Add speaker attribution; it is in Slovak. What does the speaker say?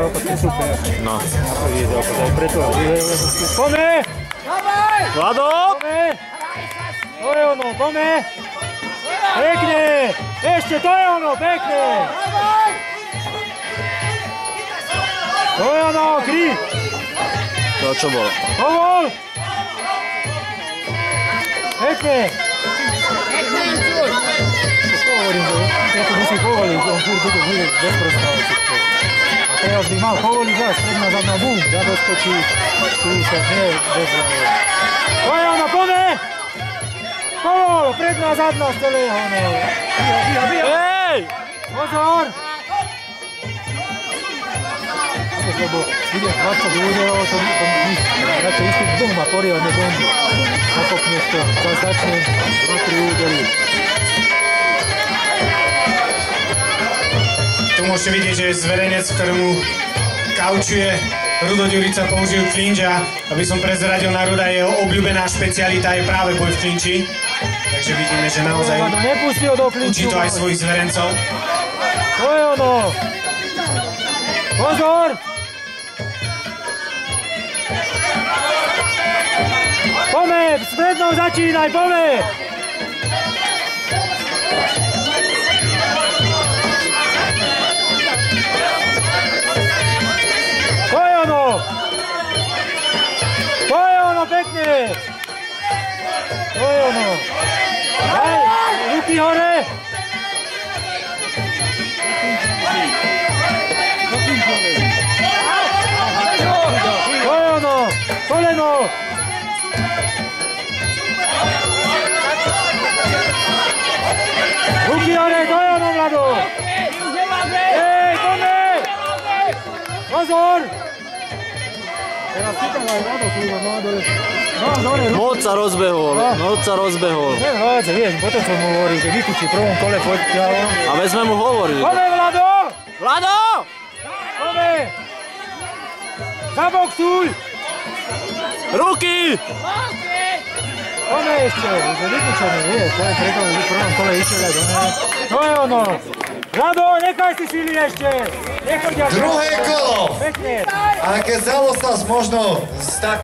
Speaker 1: videoko, to je super.
Speaker 2: No.
Speaker 1: Na prvý videoko, to je preto. Poďme!
Speaker 2: Vlado!
Speaker 1: Poďme! To je ono, poďme! Pekne! Ešte, to je ono, pekne! To je ono, krí!
Speaker 2: To čo bolo?
Speaker 1: Povol! Pekne! To hovorím, že ja to musí povoliť, on furt bude bezprostávať všetko. A teraz by mal povoliť zás, predná zadná bum, zadoskočí, tu sa nie bezhľaduje. To je ono, poďme! Povol, predná zadná z celého, no.
Speaker 2: Hej!
Speaker 1: Pozor! Lebo ideš 20 ľudí, to nič. Radšej istý bum a poriadne bomby. Nakopneš to, to začne 2-3 údery.
Speaker 3: Tu môžete vidieť, že je zverejnec, ktorému kaučuje Rudo Ďurica, použijú klinč a aby som prezradil na Ruda, jeho obľúbená špecialita je práve boj v klinči. Takže vidíme, že naozaj učí to aj svojich zverencov.
Speaker 1: To je ono! Pozor! Poďme, s prednou začínaj, poďme! To je ono! To je ono, pekne! To je ono! Daj, ruky hore! To je ono! Koleno! Ruky hore, to je ono, Vlado! Ej, poďme! Pozor! Teraz chytal aj Vlado, no dole. No, dole, ruky.
Speaker 2: Moc sa rozbehol.
Speaker 1: Nevládze, vieš, potom som mu hovoril, že vykučí v prvom kole poďal.
Speaker 2: A my sme mu hovorili.
Speaker 1: Poďme, Vlado!
Speaker 2: Vlado!
Speaker 1: Poďme! Zaboksuj!
Speaker 2: Ruky!
Speaker 1: Poďme ešte, že vykučený, vieš, to je preto, že v prvom kole išiel aj do mňa. To je ono! Vlado, nechaj si sily ešte!
Speaker 4: Druhé kolo!
Speaker 1: Pekne!
Speaker 4: A keď zdalo sa možno